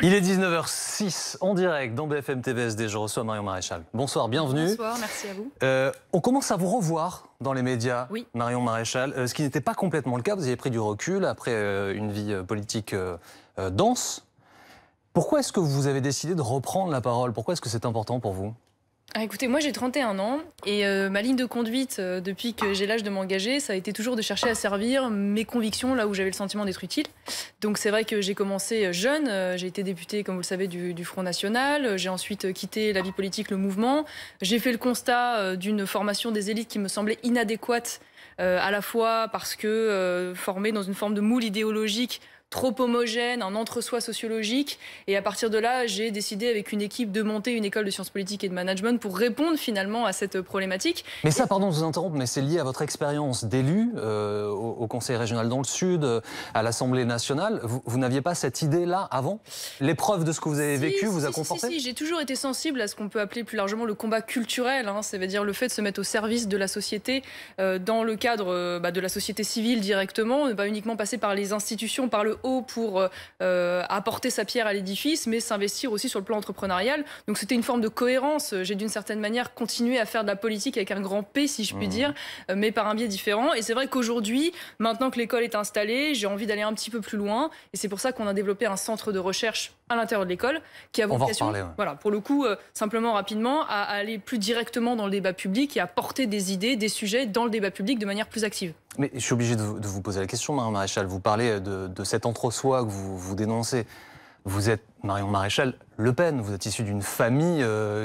Il est 19h06 en direct dans BFM TVSD. Je reçois Marion Maréchal. Bonsoir, bienvenue. Bonsoir, merci à vous. On commence à vous revoir dans les médias, oui. Marion Maréchal. Ce qui n'était pas complètement le cas. Vous avez pris du recul après une vie politique dense. Pourquoi est-ce que vous avez décidé de reprendre la parole? Pourquoi est-ce que c'est important pour vous? Écoutez, moi j'ai 31 ans et ma ligne de conduite depuis que j'ai l'âge de m'engager, ça a été toujours de chercher à servir mes convictions là où j'avais le sentiment d'être utile. Donc c'est vrai que j'ai commencé jeune, j'ai été députée comme vous le savez du Front National, j'ai ensuite quitté la vie politique, le mouvement. J'ai fait le constat d'une formation des élites qui me semblait inadéquate à la fois parce que formée dans une forme de moule idéologique trop homogène, un entre-soi sociologique. Et à partir de là, j'ai décidé avec une équipe de monter une école de sciences politiques et de management pour répondre finalement à cette problématique. Mais ça, pardon de vous interrompre, mais c'est lié à votre expérience d'élu au Conseil régional dans le Sud, à l'Assemblée nationale. Vous n'aviez pas cette idée-là avant? L'épreuve de ce que vous avez vécu vous a conforté? Si, j'ai toujours été sensible à ce qu'on peut appeler plus largement le combat culturel. C'est-à-dire le fait de se mettre au service de la société dans le cadre de la société civile directement, ne pas uniquement passer par les institutions, par le haut pour apporter sa pierre à l'édifice, mais s'investir aussi sur le plan entrepreneurial. Donc c'était une forme de cohérence. J'ai d'une certaine manière continué à faire de la politique avec un grand P, si je puis dire, mais par un biais différent. Et c'est vrai qu'aujourd'hui, maintenant que l'école est installée, j'ai envie d'aller un petit peu plus loin. Et c'est pour ça qu'on a développé un centre de recherche à l'intérieur de l'école qui a vocation, voilà, pour le coup, simplement rapidement, à aller plus directement dans le débat public et à porter des idées, des sujets dans le débat public de manière plus active. Mais je suis obligé de vous poser la question, Marion Maréchal. Vous parlez de cet entre-soi que vous dénoncez. Vous êtes Marion Maréchal Le Pen, vous êtes issu d'une famille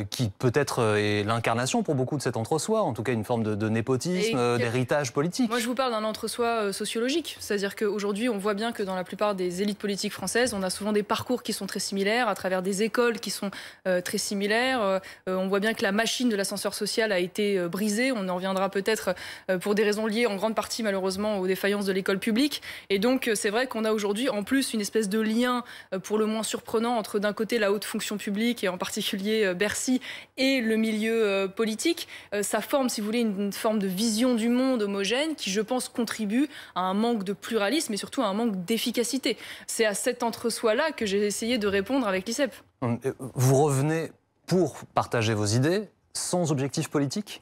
qui peut-être est l'incarnation pour beaucoup de cet entre-soi, en tout cas une forme de népotisme, d'héritage politique. Moi je vous parle d'un entre-soi sociologique, c'est-à-dire qu'aujourd'hui on voit bien que dans la plupart des élites politiques françaises, on a souvent des parcours qui sont très similaires, à travers des écoles qui sont très similaires. On voit bien que la machine de l'ascenseur social a été brisée, on en reviendra peut-être pour des raisons liées en grande partie malheureusement aux défaillances de l'école publique. Et donc c'est vrai qu'on a aujourd'hui en plus une espèce de lien pour le moins surprenant entre d'un côté la haute fonction publique et en particulier Bercy et le milieu politique. Ça forme, si vous voulez, une forme de vision du monde homogène qui, je pense, contribue à un manque de pluralisme et surtout à un manque d'efficacité. C'est à cet entre-soi-là que j'ai essayé de répondre avec l'ICEP. Vous revenez pour partager vos idées sans objectif politique ?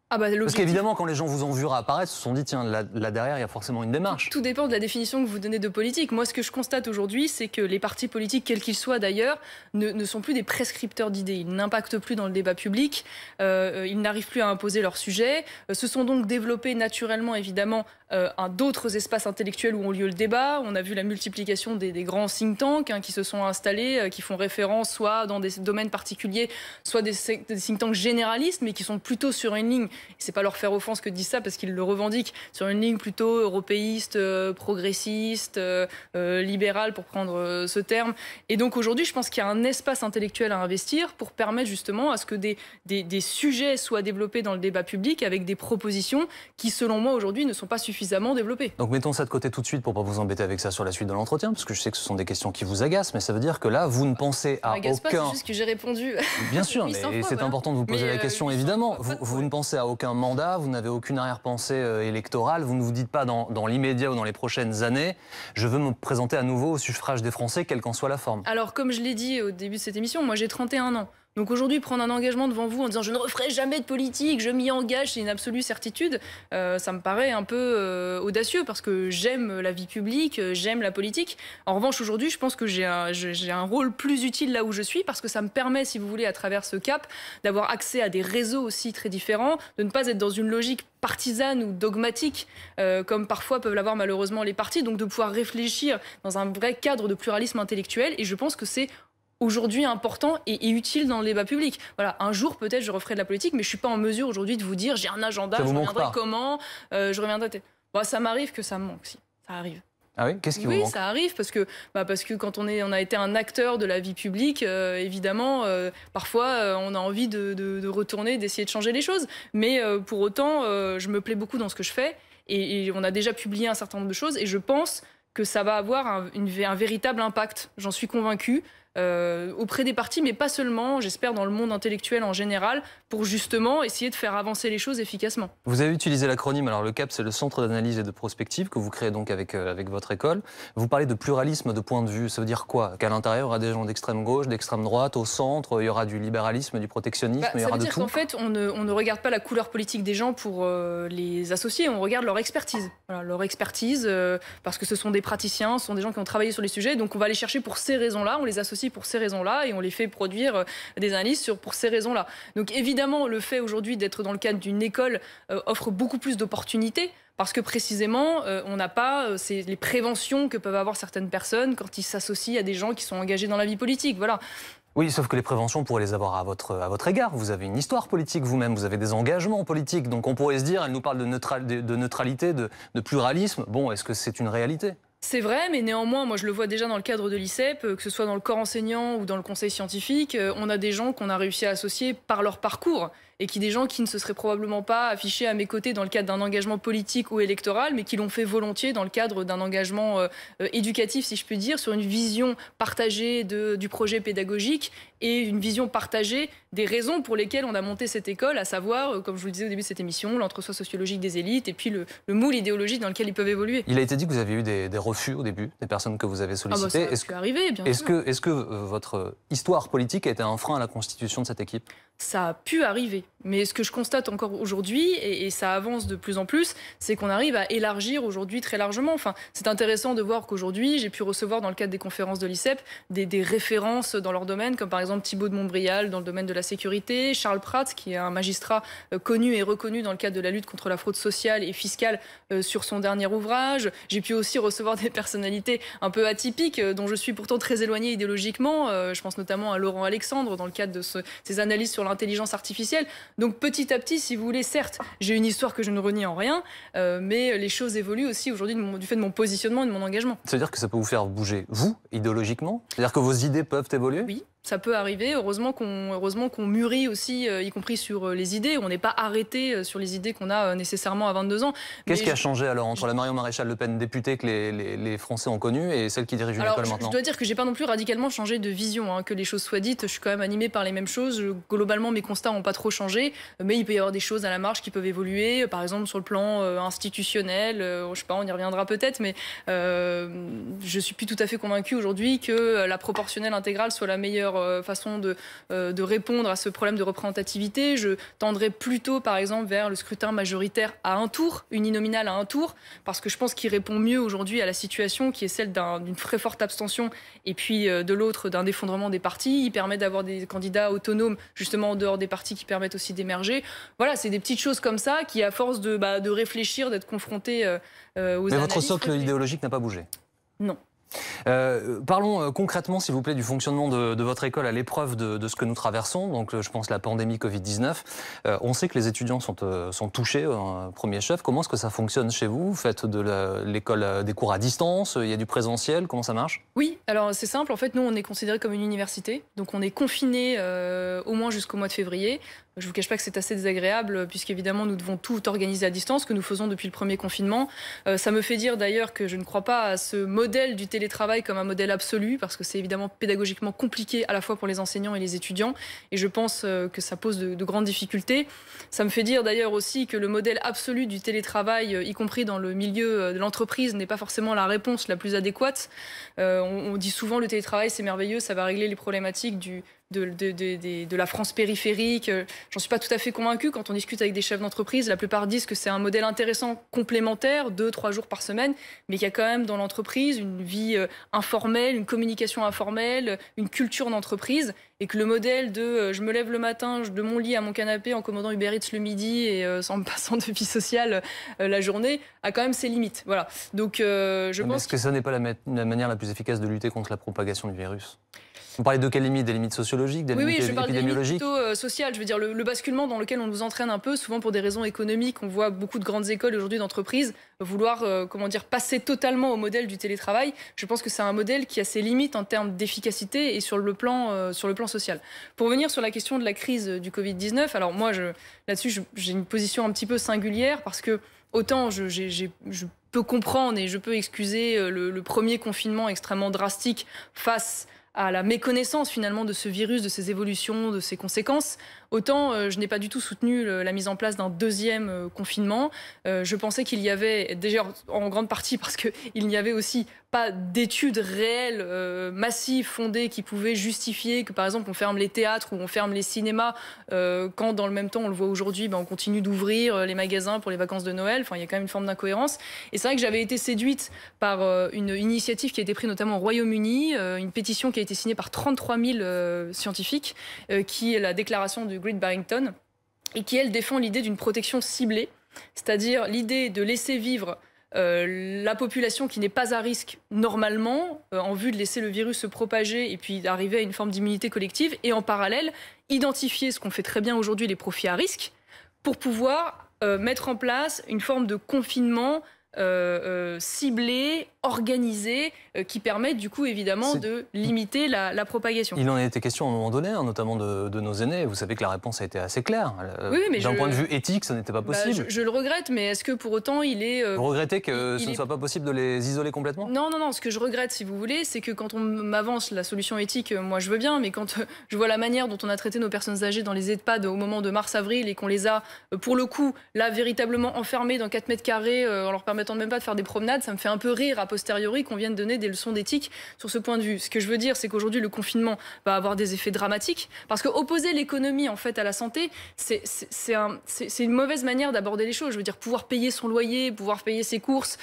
Parce qu'évidemment, quand les gens vous ont vu apparaître, ils se sont dit, tiens, là derrière, il y a forcément une démarche. Tout dépend de la définition que vous donnez de politique. Moi, ce que je constate aujourd'hui, c'est que les partis politiques, quels qu'ils soient d'ailleurs, ne sont plus des prescripteurs d'idées. Ils n'impactent plus dans le débat public, ils n'arrivent plus à imposer leurs sujets. Se sont donc développés naturellement, évidemment, d'autres espaces intellectuels où ont lieu le débat. On a vu la multiplication des grands think tanks qui se sont installés, qui font référence soit dans des domaines particuliers, soit des think tanks généralistes, mais qui sont plutôt sur une ligne. C'est pas leur faire offense que de dire ça parce qu'ils le revendiquent sur une ligne plutôt européiste, progressiste, libérale pour prendre ce terme. Et donc aujourd'hui, je pense qu'il y a un espace intellectuel à investir pour permettre justement à ce que des sujets soient développés dans le débat public avec des propositions qui, selon moi, aujourd'hui ne sont pas suffisamment développées. Donc mettons ça de côté tout de suite pour pas vous embêter avec ça sur la suite de l'entretien, parce que je sais que ce sont des questions qui vous agacent, mais ça veut dire que là, vous ne pensez à aucun... Pas, c'est juste que j'ai répondu. Bien sûr, mais c'est important de vous poser la question, évidemment. Vous ne pensez à aucun mandat, vous n'avez aucune arrière-pensée électorale, vous ne vous dites pas dans l'immédiat ou dans les prochaines années, je veux me présenter à nouveau au suffrage des Français, quelle qu'en soit la forme. Alors, comme je l'ai dit au début de cette émission, moi j'ai 31 ans. Donc aujourd'hui, prendre un engagement devant vous en disant « je ne referai jamais de politique, je m'y engage », c'est une absolue certitude, ça me paraît un peu audacieux parce que j'aime la vie publique, j'aime la politique. En revanche, aujourd'hui, je pense que j'ai un rôle plus utile là où je suis parce que ça me permet, si vous voulez, à travers ce cap, d'avoir accès à des réseaux aussi très différents, de ne pas être dans une logique partisane ou dogmatique, comme parfois peuvent l'avoir malheureusement les partis, donc de pouvoir réfléchir dans un vrai cadre de pluralisme intellectuel. Et je pense que c'est aujourd'hui important et utile dans le débat public. Voilà, un jour peut-être je referai de la politique, mais je suis pas en mesure aujourd'hui de vous dire j'ai un agenda, je reviendrai comment, je reviendrai. Bon, ça m'arrive que ça me manque, si ça arrive. Ah oui, qu'est-ce qui vous manque ? Oui, ça arrive parce que quand on a été un acteur de la vie publique, évidemment, parfois on a envie de retourner, d'essayer de changer les choses. Mais pour autant, je me plais beaucoup dans ce que je fais et on a déjà publié un certain nombre de choses et je pense que ça va avoir un véritable impact. J'en suis convaincue. auprès des partis, mais pas seulement, j'espère dans le monde intellectuel en général, pour justement essayer de faire avancer les choses efficacement. Vous avez utilisé l'acronyme, alors le CAP, c'est le Centre d'analyse et de prospective que vous créez donc avec votre école. Vous parlez de pluralisme de point de vue, ça veut dire quoi? Qu'à l'intérieur, il y aura des gens d'extrême gauche, d'extrême droite, au centre, il y aura du libéralisme, du protectionnisme, il y aura de tout? Ça veut dire qu'en fait, on ne regarde pas la couleur politique des gens pour les associer, on regarde leur expertise. Voilà, leur expertise, parce que ce sont des praticiens, ce sont des gens qui ont travaillé sur les sujets, donc on va les chercher pour ces raisons-là, on les associe pour ces raisons-là, et on les fait produire des analyses pour ces raisons-là. Donc évidemment, le fait aujourd'hui d'être dans le cadre d'une école offre beaucoup plus d'opportunités, parce que précisément, on n'a pas les préventions que peuvent avoir certaines personnes quand ils s'associent à des gens qui sont engagés dans la vie politique. Voilà. Oui, sauf que les préventions, on pourrait les avoir à votre égard. Vous avez une histoire politique vous-même, vous avez des engagements politiques. Donc on pourrait se dire, elle nous parle de neutralité, de pluralisme. Bon, est-ce que c'est une réalité? C'est vrai, mais néanmoins, moi je le vois déjà dans le cadre de l'ICEP, que ce soit dans le corps enseignant ou dans le conseil scientifique, on a des gens qu'on a réussi à associer par leur parcours et des gens qui ne se seraient probablement pas affichés à mes côtés dans le cadre d'un engagement politique ou électoral, mais qui l'ont fait volontiers dans le cadre d'un engagement éducatif, si je puis dire, sur une vision partagée du projet pédagogique et une vision partagée des raisons pour lesquelles on a monté cette école, à savoir, comme je vous le disais au début de cette émission, l'entre-soi sociologique des élites et puis le moule idéologique dans lequel ils peuvent évoluer. Il a été dit que vous avez eu des refus au début, des personnes que vous avez sollicitées. Ah bah ça peut arriver, bien sûr. Est-ce que votre histoire politique a été un frein à la constitution de cette équipe? Ça a pu arriver. Mais ce que je constate encore aujourd'hui, et ça avance de plus en plus, c'est qu'on arrive à élargir aujourd'hui très largement. Enfin, c'est intéressant de voir qu'aujourd'hui, j'ai pu recevoir dans le cadre des conférences de l'ICEP des références dans leur domaine, comme par exemple Thibault de Montbrial dans le domaine de la sécurité, Charles Prats, qui est un magistrat connu et reconnu dans le cadre de la lutte contre la fraude sociale et fiscale sur son dernier ouvrage. J'ai pu aussi recevoir des personnalités un peu atypiques, dont je suis pourtant très éloignée idéologiquement. Je pense notamment à Laurent Alexandre dans le cadre de ses analyses sur l'intelligence artificielle. Donc petit à petit, si vous voulez, certes, j'ai une histoire que je ne renie en rien, mais les choses évoluent aussi aujourd'hui du fait de mon positionnement et de mon engagement. Ça veut dire que ça peut vous faire bouger, vous, idéologiquement? C'est-à-dire que vos idées peuvent évoluer? Oui. Ça peut arriver, heureusement qu'on mûrit aussi, y compris sur les idées. On n'est pas arrêté sur les idées qu'on a nécessairement à 22 ans. Qu'est-ce qui a changé alors entre la Marion Maréchal Le Pen députée que les Français ont connue et celle qui dirige une école maintenant? Je dois dire que j'ai pas non plus radicalement changé de vision, que les choses soient dites. Je suis quand même animée par les mêmes choses. Globalement, mes constats n'ont pas trop changé, mais il peut y avoir des choses à la marge qui peuvent évoluer. Par exemple, sur le plan institutionnel, je sais pas, on y reviendra peut-être, mais je suis plus tout à fait convaincue aujourd'hui que la proportionnelle intégrale soit la meilleure façon de répondre à ce problème de représentativité. Je tendrais plutôt, par exemple, vers le scrutin majoritaire à un tour, uninominal à un tour, parce que je pense qu'il répond mieux aujourd'hui à la situation qui est celle d'une très forte abstention et puis de l'autre d'un effondrement des partis. Il permet d'avoir des candidats autonomes, justement en dehors des partis, qui permettent aussi d'émerger. Voilà, c'est des petites choses comme ça qui, à force de réfléchir, d'être confrontés aux analyses... Mais votre socle idéologique n'a pas bougé? Non. Parlons concrètement, s'il vous plaît, du fonctionnement de votre école à l'épreuve de ce que nous traversons. Donc, je pense la pandémie Covid-19. On sait que les étudiants sont touchés, premier chef. Comment est-ce que ça fonctionne chez vous? Vous faites de l'école des cours à distance? Il y a du présentiel? Comment ça marche? Oui, alors c'est simple. En fait, nous, on est considéré comme une université. Donc, on est confinés au moins jusqu'au mois de février. Je ne vous cache pas que c'est assez désagréable, puisqu'évidemment, nous devons tout organiser à distance, ce que nous faisons depuis le premier confinement. Ça me fait dire d'ailleurs que je ne crois pas à ce modèle du télétravail comme un modèle absolu, parce que c'est évidemment pédagogiquement compliqué à la fois pour les enseignants et les étudiants. Et je pense que ça pose de grandes difficultés. Ça me fait dire d'ailleurs aussi que le modèle absolu du télétravail, y compris dans le milieu de l'entreprise, n'est pas forcément la réponse la plus adéquate. On dit souvent le télétravail, c'est merveilleux, ça va régler les problématiques de la France périphérique. J'en suis pas tout à fait convaincue. Quand on discute avec des chefs d'entreprise, la plupart disent que c'est un modèle intéressant, complémentaire, 2-3 jours par semaine, mais qu'il y a quand même dans l'entreprise une vie informelle, une communication informelle, une culture d'entreprise, et que le modèle de je me lève le matin de mon lit à mon canapé en commandant Uber Eats le midi et en me passant de vie sociale la journée a quand même ses limites. Voilà. Donc je pense. Est-ce que ce n'est pas la manière la plus efficace de lutter contre la propagation du virus? Vous parlez de quelles limites? Des limites sociologiques, des limites épidémiologiques? Oui, je parle des limites sociales. Je veux dire, le basculement dans lequel on nous entraîne un peu, souvent pour des raisons économiques. On voit beaucoup de grandes écoles aujourd'hui d'entreprises vouloir passer totalement au modèle du télétravail. Je pense que c'est un modèle qui a ses limites en termes d'efficacité et sur le plan social. Pour venir sur la question de la crise du Covid-19, alors moi, là-dessus, j'ai une position un petit peu singulière parce que autant je peux comprendre et je peux excuser le premier confinement extrêmement drastique face à la méconnaissance finalement de ce virus, de ses évolutions, de ses conséquences, autant je n'ai pas du tout soutenu la mise en place d'un deuxième confinement. Je pensais qu'il y avait, déjà en grande partie parce qu'il n'y avait aussi pas d'études réelles, massives, fondées, qui pouvaient justifier que par exemple on ferme les théâtres ou on ferme les cinémas, quand dans le même temps, on le voit aujourd'hui, on continue d'ouvrir les magasins pour les vacances de Noël. Enfin, il y a quand même une forme d'incohérence. Et c'est vrai que j'avais été séduite par une initiative qui a été prise notamment au Royaume-Uni, une pétition qui a été signée par 33 000 scientifiques, qui est la déclaration du Great Barrington, et qui, elle, défend l'idée d'une protection ciblée, c'est-à-dire l'idée de laisser vivre la population qui n'est pas à risque normalement, en vue de laisser le virus se propager et puis d'arriver à une forme d'immunité collective, et en parallèle, identifier ce qu'on fait très bien aujourd'hui, les profils à risque, pour pouvoir mettre en place une forme de confinement ciblé, organisé, qui permet du coup évidemment de limiter la propagation. Il en a été question à un moment donné, notamment de nos aînés. Vous savez que la réponse a été assez claire. Oui, mais d'un point de vue éthique, ça n'était pas possible. Je le regrette, mais est-ce que pour autant il est... Vous regrettez que ce ne soit pas possible de les isoler complètement? Non, non, non. Ce que je regrette, si vous voulez, c'est que quand on m'avance la solution éthique, moi je veux bien, mais quand je vois la manière dont on a traité nos personnes âgées dans les EHPAD au moment de mars-avril et qu'on les a, pour le coup, là, véritablement enfermés dans 4 mètres carrés, en leur permettant même pas de faire des promenades, ça me fait un peu rire a posteriori qu'on vienne donner des leçons d'éthique sur ce point de vue. Ce que je veux dire, c'est qu'aujourd'hui, le confinement va avoir des effets dramatiques, parce que opposer l'économie en fait à la santé, c'est une mauvaise manière d'aborder les choses. Je veux dire, pouvoir payer son loyer, pouvoir payer ses courses,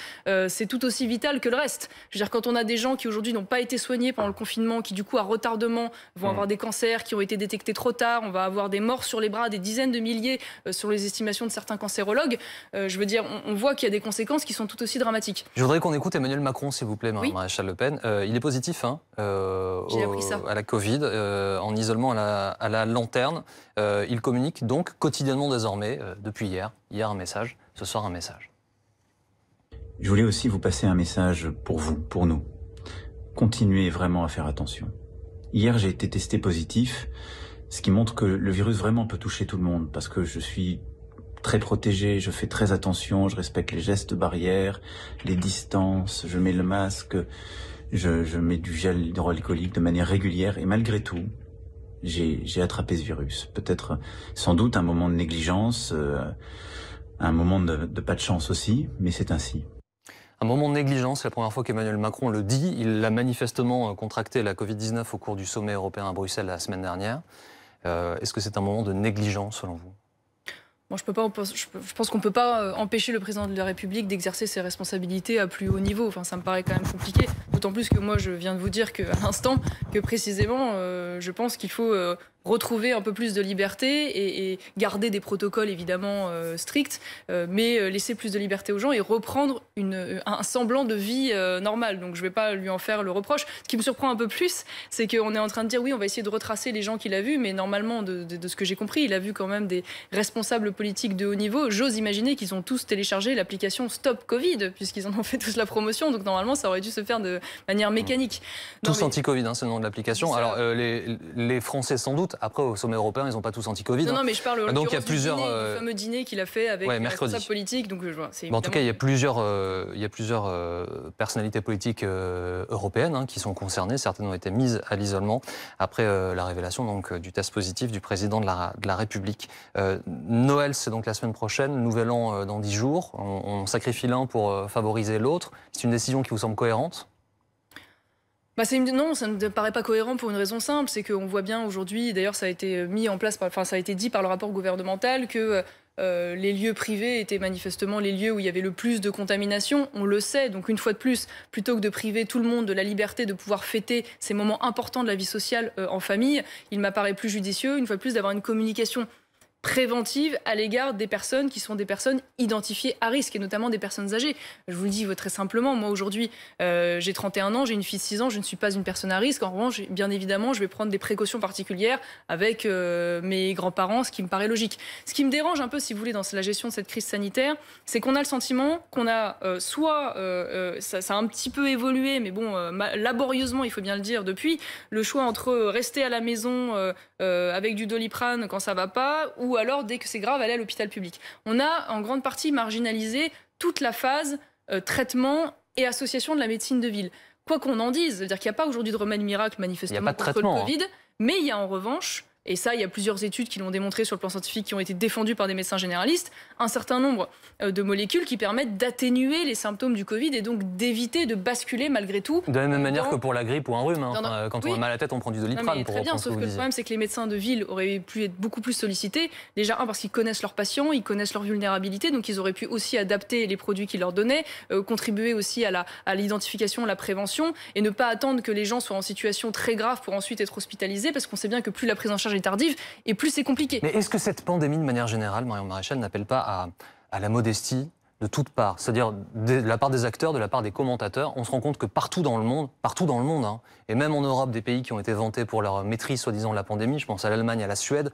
c'est tout aussi vital que le reste. Je veux dire, quand on a des gens qui aujourd'hui n'ont pas été soignés pendant le confinement, qui du coup à retardement vont avoir des cancers qui ont été détectés trop tard, on va avoir des morts sur les bras, des dizaines de milliers sur les estimations de certains cancérologues. Je veux dire, on voit qu'il y a des conséquences qui sont tout aussi dramatiques. Je voudrais qu'on écoute Emmanuel Macron, s'il vous plaît, Oui. Maréchal Le Pen. Il est positif J'ai appris ça. à la Covid, en isolement à la lanterne. Il communique donc quotidiennement désormais, depuis hier. Hier un message, ce soir un message. Je voulais aussi vous passer un message pour vous, pour nous. Continuez vraiment à faire attention. Hier, j'ai été testé positif, ce qui montre que le virus vraiment peut toucher tout le monde, parce que je suis très protégé, je fais très attention, je respecte les gestes barrières, les distances, je mets le masque, je mets du gel hydroalcoolique de manière régulière, et malgré tout, j'ai attrapé ce virus. Peut-être, sans doute, un moment de négligence, un moment de pas de chance aussi, mais c'est ainsi. Un moment de négligence, c'est la première fois qu'Emmanuel Macron le dit. Il a manifestement contracté la Covid-19 au cours du sommet européen à Bruxelles la semaine dernière. Est-ce que c'est un moment de négligence selon vous? Bon, je pense qu'on ne peut pas empêcher le président de la République d'exercer ses responsabilités à plus haut niveau. Enfin, ça me paraît quand même compliqué. D'autant plus que moi, je viens de vous dire qu'à l'instant, que précisément, je pense qu'il faut retrouver un peu plus de liberté et garder des protocoles évidemment stricts, mais laisser plus de liberté aux gens et reprendre un semblant de vie normale. Donc je ne vais pas lui en faire le reproche. Ce qui me surprend un peu plus, c'est qu'on est en train de dire oui, on va essayer de retracer les gens qu'il a vus, mais normalement, de ce que j'ai compris, il a vu quand même des responsables politiques de haut niveau. J'ose imaginer qu'ils ont tous téléchargé l'application Stop Covid, puisqu'ils en ont fait tous la promotion. Donc normalement, ça aurait dû se faire de manière mécanique. Tous anti-Covid, c'est le nom de l'application. Alors les Français sans doute. Après, au sommet européen, ils n'ont pas tous anti-Covid. Non, mais je parle donc il y a plusieurs du fameux dîner qu'il a fait avec les responsables politiques. Donc, en tout cas, il y a plusieurs personnalités politiques européennes qui sont concernées. Certaines ont été mises à l'isolement après la révélation donc, du test positif du président de la République. Noël, c'est donc la semaine prochaine. Nouvel an dans 10 jours. On sacrifie l'un pour favoriser l'autre. C'est une décision qui vous semble cohérente ? Non, ça ne me paraît pas cohérent pour une raison simple, c'est qu'on voit bien aujourd'hui, d'ailleurs ça a été mis en place, ça a été dit par le rapport gouvernemental que les lieux privés étaient manifestement les lieux où il y avait le plus de contamination, on le sait. Donc une fois de plus, plutôt que de priver tout le monde de la liberté de pouvoir fêter ces moments importants de la vie sociale en famille, il m'apparaît plus judicieux, une fois de plus, d'avoir une communication préventive à l'égard des personnes qui sont des personnes identifiées à risque, et notamment des personnes âgées. Je vous le dis très simplement, moi aujourd'hui, j'ai 31 ans, j'ai une fille de 6 ans, je ne suis pas une personne à risque. En revanche, bien évidemment, je vais prendre des précautions particulières avec mes grands-parents, ce qui me paraît logique. Ce qui me dérange un peu, si vous voulez, dans la gestion de cette crise sanitaire, c'est qu'on a le sentiment qu'on a ça a un petit peu évolué, mais bon, laborieusement, il faut bien le dire, depuis, le choix entre rester à la maison avec du Doliprane quand ça va pas, ou alors, dès que c'est grave, aller à l'hôpital public. On a en grande partie marginalisé toute la phase traitement et association de la médecine de ville. quoi qu'on en dise, c'est-à-dire qu'il n'y a pas aujourd'hui de remède miracle manifestement de contre le Covid, mais il y a en revanche, et ça il y a plusieurs études qui l'ont démontré sur le plan scientifique, qui ont été défendues par des médecins généralistes, un certain nombre de molécules qui permettent d'atténuer les symptômes du Covid et donc d'éviter de basculer malgré tout. De la même manière que pour la grippe ou un rhume, quand on a mal à la tête on prend du Doliprane. Très bien, sauf que le problème c'est que les médecins de ville auraient pu être beaucoup plus sollicités, déjà parce qu'ils connaissent leurs patients, ils connaissent leur vulnérabilité, donc ils auraient pu aussi adapter les produits qu'ils leur donnaient, contribuer aussi à l'identification, la prévention, et ne pas attendre que les gens soient en situation très grave pour ensuite être hospitalisés, parce qu'on sait bien que plus la prise en charge est tardive et plus c'est compliqué. Mais est-ce que cette pandémie, de manière générale, Marion Maréchal, n'appelle pas à la modestie de toutes parts, c'est-à-dire de la part des acteurs, de la part des commentateurs? On se rend compte que partout dans le monde, hein, et même en Europe, des pays qui ont été vantés pour leur maîtrise, soi-disant, de la pandémie, je pense à l'Allemagne, à la Suède,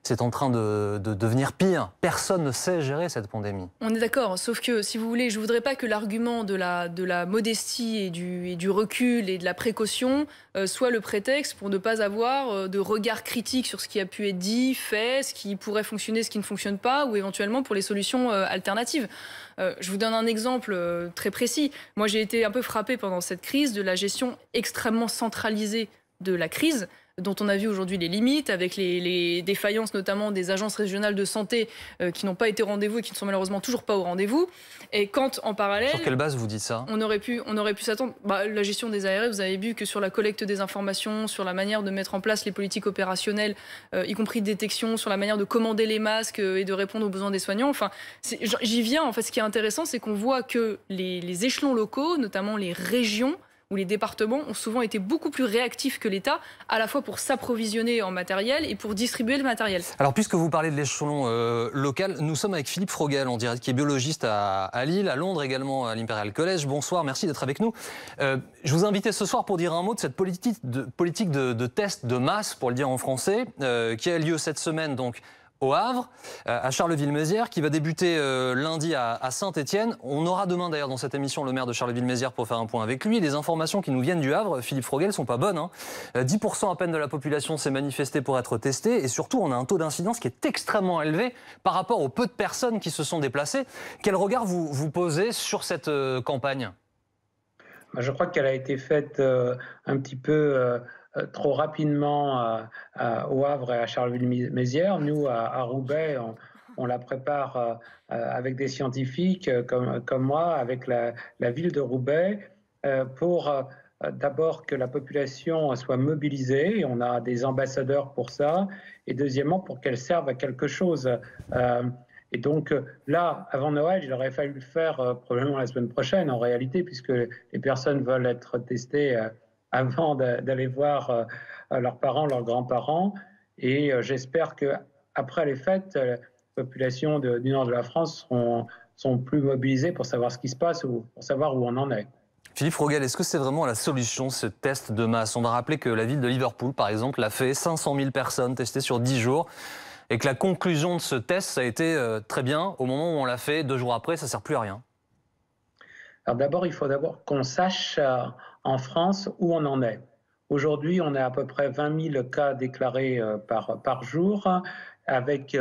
c'est en train de devenir pire. Personne ne sait gérer cette pandémie. On est d'accord, sauf que, si vous voulez, je ne voudrais pas que l'argument de la modestie et du recul et de la précaution soit le prétexte pour ne pas avoir de regard critique sur ce qui a pu être dit, fait, ce qui pourrait fonctionner, ce qui ne fonctionne pas, ou éventuellement pour les solutions alternatives. Je vous donne un exemple très précis. Moi, j'ai été un peu frappée pendant cette crise de la gestion extrêmement centralisée de la crise, dont on a vu aujourd'hui les limites, avec les défaillances notamment des agences régionales de santé qui n'ont pas été au rendez-vous et qui ne sont malheureusement toujours pas au rendez-vous. Et quand, en parallèle... Sur quelle base vous dites ça? On aurait pu s'attendre... la gestion des ARS, vous avez vu que sur la collecte des informations, sur la manière de mettre en place les politiques opérationnelles, y compris de détection, sur la manière de commander les masques et de répondre aux besoins des soignants. Enfin, j'y viens. En fait, ce qui est intéressant, c'est qu'on voit que les échelons locaux, notamment les régions, où les départements ont souvent été beaucoup plus réactifs que l'État, à la fois pour s'approvisionner en matériel et pour distribuer le matériel. Alors, puisque vous parlez de l'échelon local, nous sommes avec Philippe Frogel, en direct, qui est biologiste à Lille, à Londres également, à l'Imperial College. Bonsoir, merci d'être avec nous. Je vous invitais ce soir pour dire un mot de cette politique de tests de masse, pour le dire en français, qui a lieu cette semaine, donc, au Havre, à Charleville-Mézières, qui va débuter lundi à Saint-Étienne. On aura demain d'ailleurs dans cette émission le maire de Charleville-Mézières pour faire un point avec lui. Les informations qui nous viennent du Havre, Philippe Frogel, sont pas bonnes. 10% à peine de la population s'est manifestée pour être testée, et surtout on a un taux d'incidence qui est extrêmement élevé par rapport au peu de personnes qui se sont déplacées. Quel regard vous posez sur cette campagne? Je crois qu'elle a été faite un petit peu... trop rapidement au Havre et à Charleville-Mézières. Nous, à Roubaix, on la prépare avec des scientifiques comme moi, avec la ville de Roubaix, pour d'abord que la population soit mobilisée, et on a des ambassadeurs pour ça, et deuxièmement pour qu'elle serve à quelque chose. Et donc là, avant Noël, il aurait fallu le faire probablement la semaine prochaine, en réalité, puisque les personnes veulent être testées avant d'aller voir leurs parents, leurs grands-parents. Et j'espère qu'après les fêtes, la population du nord de la France sont plus mobilisées pour savoir ce qui se passe ou pour savoir où on en est. Philippe Frogel, est-ce que c'est vraiment la solution, ce test de masse? On va rappeler que la ville de Liverpool, par exemple, a fait 500 000 personnes testées sur 10 jours. Et que la conclusion de ce test, ça a été très bien. Au moment où on l'a fait, 2 jours après, ça ne sert plus à rien. Alors d'abord, il faut qu'on sache en France où on en est. Aujourd'hui, on est à peu près 20 000 cas déclarés par jour, avec,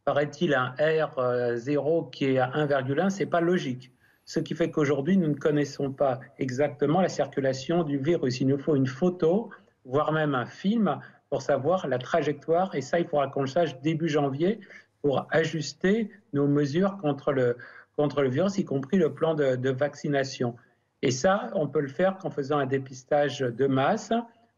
paraît-il, un R0 qui est à 1,1. Ce n'est pas logique. Ce qui fait qu'aujourd'hui, nous ne connaissons pas exactement la circulation du virus. Il nous faut une photo, voire même un film, pour savoir la trajectoire. Et ça, il faudra qu'on le sache début janvier pour ajuster nos mesures contre le virus, y compris le plan de vaccination. Et ça, on peut le faire qu'en faisant un dépistage de masse,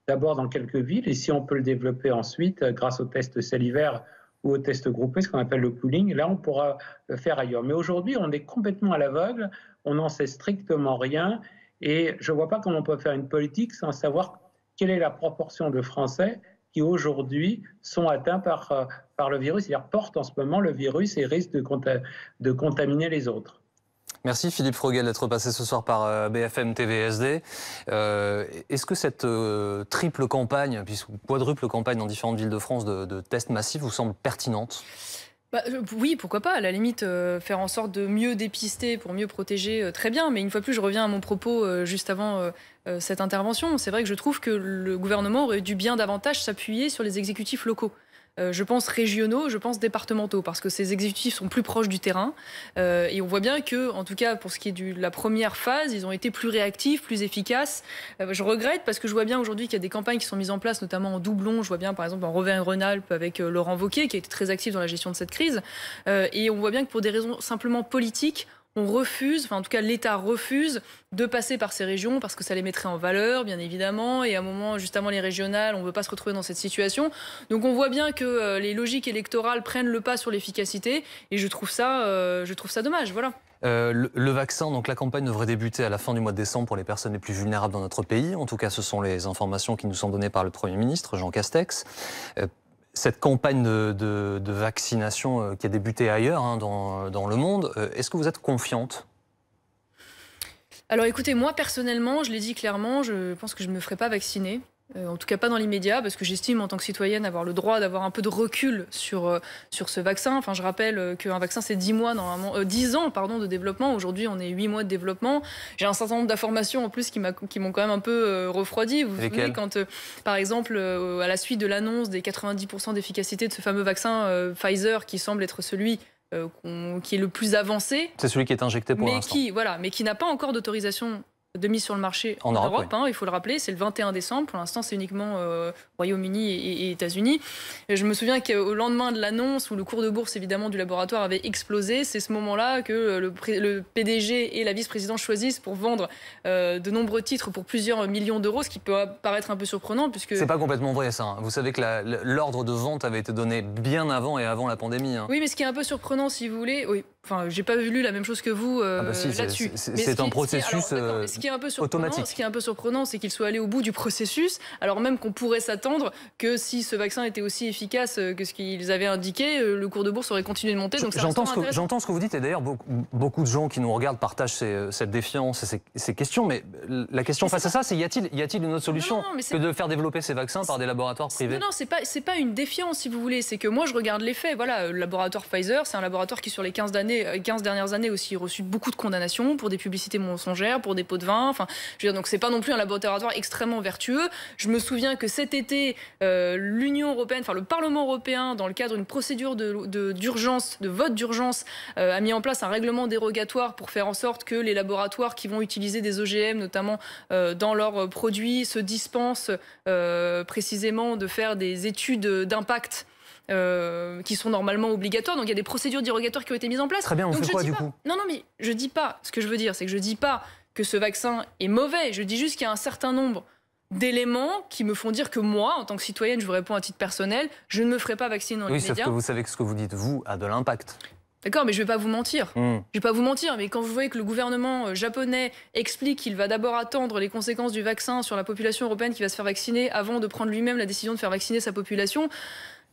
d'abord dans quelques villes, et si on peut le développer ensuite grâce aux tests salivaires ou aux tests groupés, ce qu'on appelle le pooling, là on pourra le faire ailleurs. Mais aujourd'hui, on est complètement à l'aveugle, on n'en sait strictement rien, et je ne vois pas comment on peut faire une politique sans savoir quelle est la proportion de Français qui aujourd'hui sont atteints par le virus, c'est-à-dire portent en ce moment le virus et risquent de contaminer les autres. Merci Philippe Frogel d'être passé ce soir par BFM TVSD. Est-ce que cette triple campagne, puis quadruple campagne dans différentes villes de France de tests massifs vous semble pertinente ? Oui, pourquoi pas, à la limite, faire en sorte de mieux dépister pour mieux protéger, très bien. Mais une fois de plus, je reviens à mon propos juste avant cette intervention. C'est vrai que je trouve que le gouvernement aurait dû bien davantage s'appuyer sur les exécutifs locaux. je pense régionaux, je pense départementaux, parce que ces exécutifs sont plus proches du terrain. Et on voit bien que, en tout cas, pour ce qui est de la première phase, ils ont été plus réactifs, plus efficaces. Je regrette parce que je vois bien aujourd'hui qu'il y a des campagnes qui sont mises en place, notamment en doublon. Je vois bien, par exemple, en Auvergne-Rhône-Alpes avec Laurent Wauquiez, qui a été très actif dans la gestion de cette crise. Et on voit bien que pour des raisons simplement politiques, on refuse, enfin en tout cas l'État refuse de passer par ces régions parce que ça les mettrait en valeur, bien évidemment, et à un moment, juste avant les régionales, on ne veut pas se retrouver dans cette situation. Donc on voit bien que les logiques électorales prennent le pas sur l'efficacité, et je trouve ça dommage, voilà. Le vaccin, donc la campagne devrait débuter à la fin du mois de décembre pour les personnes les plus vulnérables dans notre pays. En tout cas, ce sont les informations qui nous sont données par le Premier ministre, Jean Castex. Cette campagne de vaccination qui a débuté ailleurs, hein, dans le monde, est-ce que vous êtes confiante ? Alors écoutez, moi personnellement, je l'ai dit clairement, je pense que je ne me ferai pas vacciner. En tout cas pas dans l'immédiat, parce que j'estime en tant que citoyenne avoir le droit d'avoir un peu de recul sur ce vaccin. Enfin, je rappelle qu'un vaccin c'est 10 mois normalement, 10 ans pardon, de développement. Aujourd'hui on est 8 mois de développement. J'ai un certain nombre d'informations en plus qui m'ont quand même un peu refroidi. Vous vous souvenez quand par exemple à la suite de l'annonce des 90% d'efficacité de ce fameux vaccin Pfizer qui semble être celui qui est le plus avancé. C'est celui qui est injecté pour l'instant. Mais qui n'a pas encore d'autorisation de mise sur le marché en Europe, oui. Il faut le rappeler, c'est le 21 décembre. Pour l'instant, c'est uniquement Royaume-Uni et États-Unis. Je me souviens qu'au lendemain de l'annonce, où le cours de bourse évidemment du laboratoire avait explosé, c'est ce moment-là que le PDG et la vice-présidente choisissent pour vendre de nombreux titres pour plusieurs millions d'euros, ce qui peut paraître un peu surprenant. Puisque... C'est pas complètement vrai ça. Vous savez que l'ordre de vente avait été donné bien avant et avant la pandémie. Oui, mais ce qui est un peu surprenant, si vous voulez, enfin, j'ai pas lu la même chose que vous là-dessus. C'est un processus Ce qui est un peu surprenant, c'est qu'il soit allé au bout du processus, alors même qu'on pourrait s'attendre que si ce vaccin était aussi efficace que ce qu'ils avaient indiqué, le cours de bourse aurait continué de monter. J'entends ce que vous dites, et d'ailleurs beaucoup de gens qui nous regardent partagent cette défiance et ces questions, mais la question face à ça, c'est y a-t-il une autre solution que de faire développer ces vaccins par des laboratoires privés? Non, c'est pas une défiance, si vous voulez, c'est que moi je regarde les faits. Voilà, le laboratoire Pfizer, c'est un laboratoire qui sur les 15 dernières années aussi reçu beaucoup de condamnations pour des publicités mensongères, pour des pots de vin. Enfin, je veux dire, donc c'est pas non plus un laboratoire extrêmement vertueux. Je me souviens que cet été, l'Union européenne, enfin le Parlement européen, dans le cadre d'une procédure d'urgence, de vote d'urgence, a mis en place un règlement dérogatoire pour faire en sorte que les laboratoires qui vont utiliser des OGM, notamment dans leurs produits, se dispensent précisément de faire des études d'impact qui sont normalement obligatoires. Donc il y a des procédures dérogatoires qui ont été mises en place. Très bien, on fait quoi du coup? Non, mais je dis pas. Ce que je veux dire, c'est que je dis pas que ce vaccin est mauvais. Je dis juste qu'il y a un certain nombre d'éléments qui me font dire que moi, en tant que citoyenne, je vous réponds à titre personnel, je ne me ferai pas vacciner dans l'immédiat. Oui, sauf que vous savez que ce que vous dites, vous, a de l'impact. D'accord, mais je ne vais pas vous mentir. Je vais pas vous mentir, mais quand vous voyez que le gouvernement japonais explique qu'il va d'abord attendre les conséquences du vaccin sur la population européenne qui va se faire vacciner avant de prendre lui-même la décision de faire vacciner sa population,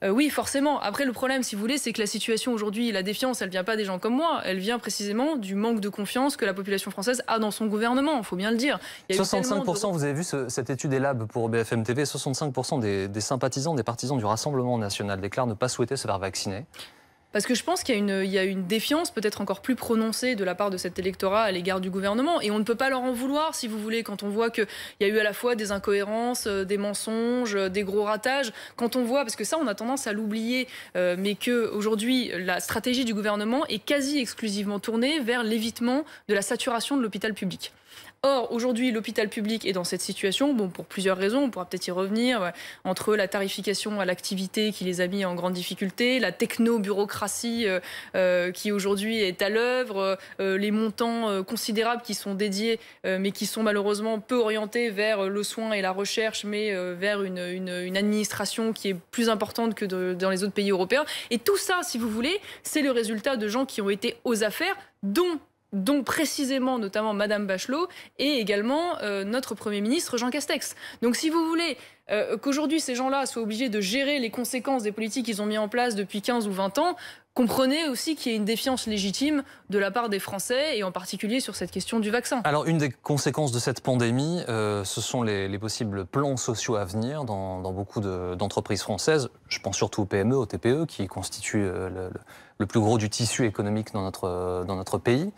oui, forcément. Après, le problème, si vous voulez, c'est que la situation aujourd'hui, la défiance, elle vient pas des gens comme moi. Elle vient précisément du manque de confiance que la population française a dans son gouvernement. Il faut bien le dire. 65%, vous avez vu cette étude Elab pour BFM TV, 65% des sympathisants, des partisans du Rassemblement national déclarent ne pas souhaiter se faire vacciner. Parce que je pense qu'il y a une défiance peut-être encore plus prononcée de la part de cet électorat à l'égard du gouvernement. Et on ne peut pas leur en vouloir, si vous voulez, quand on voit qu'il y a eu à la fois des incohérences, des mensonges, des gros ratages. Quand on voit, parce que ça, on a tendance à l'oublier, mais qu'aujourd'hui, la stratégie du gouvernement est quasi exclusivement tournée vers l'évitement de la saturation de l'hôpital public. Or, aujourd'hui, l'hôpital public est dans cette situation, bon, pour plusieurs raisons, on pourra peut-être y revenir, entre la tarification à l'activité qui les a mis en grande difficulté, la techno-bureaucratie qui aujourd'hui est à l'œuvre, les montants considérables qui sont dédiés, mais qui sont malheureusement peu orientés vers le soin et la recherche, mais vers une administration qui est plus importante que dans les autres pays européens. Et tout ça, si vous voulez, c'est le résultat de gens qui ont été aux affaires, dont précisément notamment Madame Bachelot et également notre Premier ministre Jean Castex. Donc si vous voulez qu'aujourd'hui ces gens-là soient obligés de gérer les conséquences des politiques qu'ils ont mis en place depuis 15 ou 20 ans, comprenez aussi qu'il y a une défiance légitime de la part des Français et en particulier sur cette question du vaccin. Alors une des conséquences de cette pandémie, ce sont les possibles plans sociaux à venir dans beaucoup d'entreprises françaises. Je pense surtout aux PME, aux TPE qui constituent le plus gros du tissu économique dans notre pays.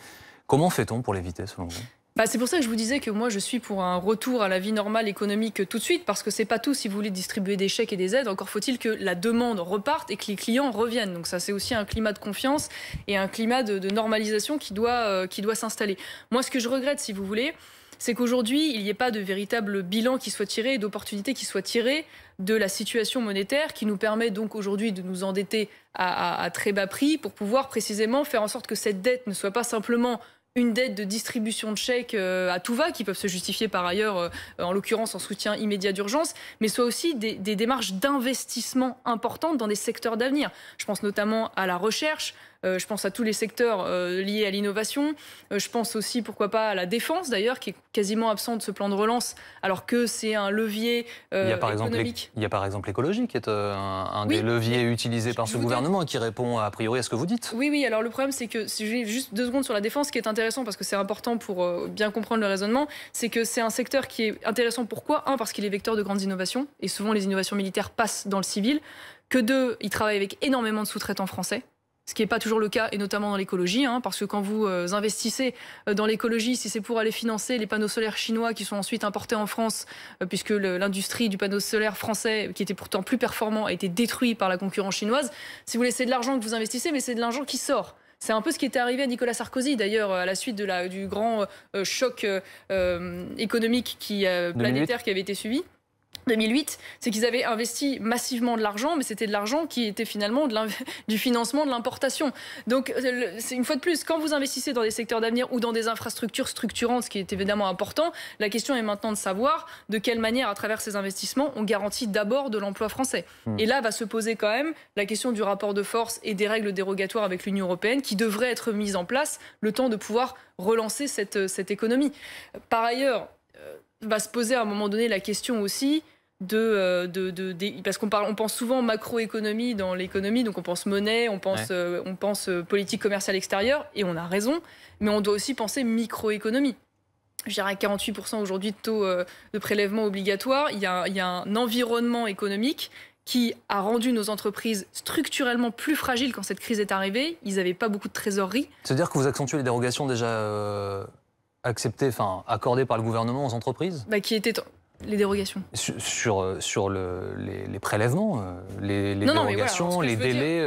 Comment fait-on pour l'éviter selon vous ? C'est pour ça que je vous disais que moi je suis pour un retour à la vie normale économique tout de suite, parce que c'est pas tout si vous voulez distribuer des chèques et des aides, encore faut-il que la demande reparte et que les clients reviennent. Donc ça c'est aussi un climat de confiance et un climat de normalisation qui doit s'installer. Moi ce que je regrette, si vous voulez, c'est qu'aujourd'hui il n'y ait pas de véritable bilan qui soit tiré, d'opportunités qui soient tirées de la situation monétaire qui nous permet donc aujourd'hui de nous endetter à très bas prix pour pouvoir précisément faire en sorte que cette dette ne soit pas simplement une dette de distribution de chèques à tout va, qui peuvent se justifier par ailleurs, en l'occurrence en soutien immédiat d'urgence, mais soit aussi des démarches d'investissement importantes dans des secteurs d'avenir. Je pense notamment à la recherche, je pense à tous les secteurs liés à l'innovation, je pense aussi, pourquoi pas, à la défense d'ailleurs, qui est quasiment absente de ce plan de relance, alors que c'est un levier économique. Il y a par exemple l'écologie, qui est un des leviers utilisés par ce gouvernement, et qui répond a priori à ce que vous dites. Oui, alors le problème c'est que, si je vais juste 2 secondes sur la défense, ce qui est intéressant, parce que c'est important pour bien comprendre le raisonnement, c'est que c'est un secteur qui est intéressant. Pourquoi ? Parce qu'il est vecteur de grandes innovations, et souvent les innovations militaires passent dans le civil. Que 2, il travaille avec énormément de sous-traitants français. Ce qui n'est pas toujours le cas, et notamment dans l'écologie, parce que quand vous investissez dans l'écologie, si c'est pour aller financer les panneaux solaires chinois qui sont ensuite importés en France, puisque l'industrie du panneau solaire français, qui était pourtant plus performant, a été détruite par la concurrence chinoise, si vous voulez, c'est de l'argent que vous investissez, mais c'est de l'argent qui sort. C'est un peu ce qui était arrivé à Nicolas Sarkozy, d'ailleurs, à la suite du grand choc économique planétaire qui avait été suivi. 2008, c'est qu'ils avaient investi massivement de l'argent, mais c'était de l'argent qui était finalement du financement de l'importation. Donc, c'est une fois de plus, quand vous investissez dans des secteurs d'avenir ou dans des infrastructures structurantes, ce qui est évidemment important, la question est maintenant de savoir de quelle manière, à travers ces investissements, on garantit d'abord de l'emploi français. Et là, va se poser quand même la question du rapport de force et des règles dérogatoires avec l'Union européenne qui devraient être mises en place le temps de pouvoir relancer cette économie. Par ailleurs, va se poser à un moment donné la question aussi parce qu'on pense souvent macroéconomie dans l'économie, donc on pense monnaie, on pense politique commerciale extérieure, et on a raison, mais on doit aussi penser microéconomie. Je dirais 48% aujourd'hui de taux de prélèvement obligatoire. Il y a un environnement économique qui a rendu nos entreprises structurellement plus fragiles quand cette crise est arrivée. Ils n'avaient pas beaucoup de trésorerie. C'est-à-dire que vous accentuez les dérogations déjà accordées par le gouvernement aux entreprises ? Qui étaient les dérogations sur les prélèvements, les dérogations, les délais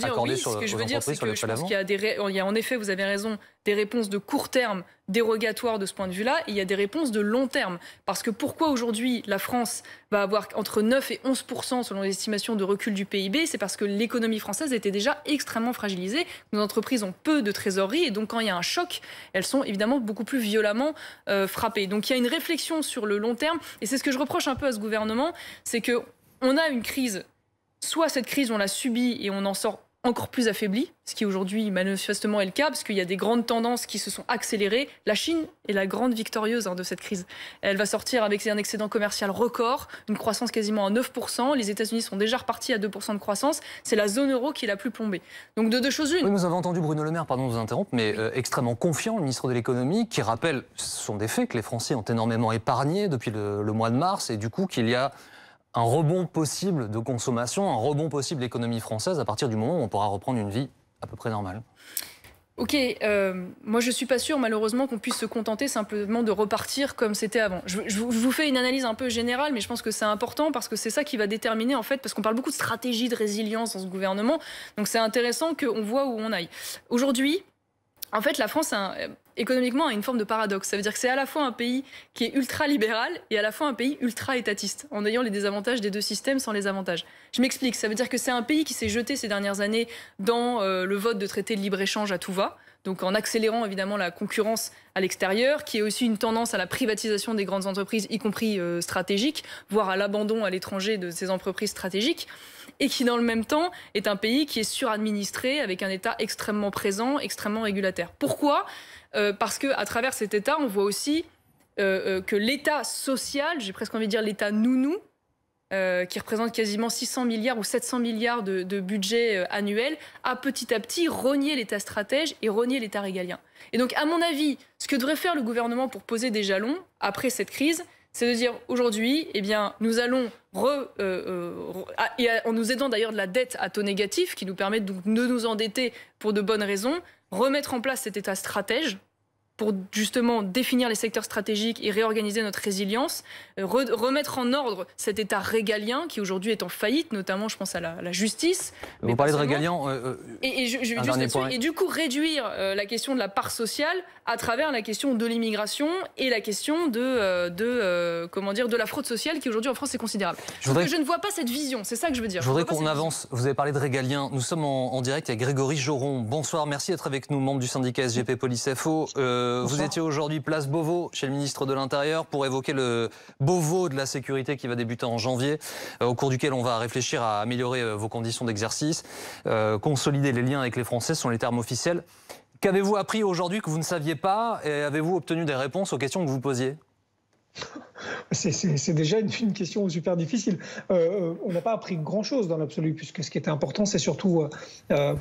accordés aux entreprises sur les prélèvements. Il y a en effet, vous avez raison, des réponses de court terme dérogatoires de ce point de vue-là, et il y a des réponses de long terme. Parce que pourquoi aujourd'hui la France va avoir entre 9 et 11% selon les estimations de recul du PIB, c'est parce que l'économie française était déjà extrêmement fragilisée, nos entreprises ont peu de trésorerie, et donc quand il y a un choc, elles sont évidemment beaucoup plus violemment frappées. Donc il y a une réflexion sur le long terme, et c'est ce que je reproche un peu à ce gouvernement, c'est qu'on a une crise, soit cette crise on l'a subie et on en sort encore plus affaibli, ce qui aujourd'hui manifestement est le cas, parce qu'il y a des grandes tendances qui se sont accélérées. La Chine est la grande victorieuse de cette crise. Elle va sortir avec un excédent commercial record, une croissance quasiment à 9%. Les États-Unis sont déjà repartis à 2% de croissance. C'est la zone euro qui est la plus plombée. Donc de 2 choses l'une. Oui, nous avons entendu Bruno Le Maire, pardon de vous interrompre, mais extrêmement confiant, le ministre de l'économie, qui rappelle, ce sont des faits, que les Français ont énormément épargné depuis le mois de mars, et du coup qu'il y a un rebond possible de consommation, un rebond possible de l'économie française à partir du moment où on pourra reprendre une vie à peu près normale. Ok, moi je ne suis pas sûre malheureusement qu'on puisse se contenter simplement de repartir comme c'était avant. Je vous fais une analyse un peu générale, mais je pense que c'est important parce que c'est ça qui va déterminer en fait, parce qu'on parle beaucoup de stratégie, de résilience dans ce gouvernement, donc c'est intéressant qu'on voit où on aille. Aujourd'hui, en fait, la France, économiquement, a une forme de paradoxe. Ça veut dire que c'est à la fois un pays qui est ultra-libéral et à la fois un pays ultra-étatiste, en ayant les désavantages des 2 systèmes sans les avantages. Je m'explique. Ça veut dire que c'est un pays qui s'est jeté ces dernières années dans le vote de traités de libre-échange à tout va, donc en accélérant évidemment la concurrence à l'extérieur, qui est aussi une tendance à la privatisation des grandes entreprises, y compris stratégiques, voire à l'abandon à l'étranger de ces entreprises stratégiques, et qui dans le même temps est un pays qui est suradministré, avec un État extrêmement présent, extrêmement régulataire. Pourquoi ? Parce qu'à travers cet État, on voit aussi que l'État social, j'ai presque envie de dire l'État nounou, qui représente quasiment 600 milliards ou 700 milliards de budget annuel, a petit à petit rogné l'État stratège et rogné l'État régalien. Et donc, à mon avis, ce que devrait faire le gouvernement pour poser des jalons après cette crise, c'est de dire aujourd'hui, eh bien, nous allons, en nous aidant d'ailleurs de la dette à taux négatif, qui nous permet de nous endetter pour de bonnes raisons, remettre en place cet État stratège, pour justement définir les secteurs stratégiques et réorganiser notre résilience, remettre en ordre cet État régalien qui aujourd'hui est en faillite, notamment je pense à la justice. Vous parlez de régalien, et du coup réduire la question de la part sociale à travers la question de l'immigration et la question de la fraude sociale qui aujourd'hui en France est considérable. Je ne vois pas cette vision, c'est ça que je veux dire. Je voudrais qu'on avance. Vous avez parlé de régalien. Nous sommes en direct avec Grégory Joron. Bonsoir, merci d'être avec nous, membre du syndicat SGP Police FO. Vous étiez aujourd'hui place Beauvau chez le ministre de l'Intérieur pour évoquer le Beauvau de la sécurité qui va débuter en janvier, au cours duquel on va réfléchir à améliorer vos conditions d'exercice, consolider les liens avec les Français, ce sont les termes officiels. Qu'avez-vous appris aujourd'hui que vous ne saviez pas et avez-vous obtenu des réponses aux questions que vous posiez ? C'est déjà une question super difficile. On n'a pas appris grand-chose dans l'absolu, puisque ce qui était important, c'est surtout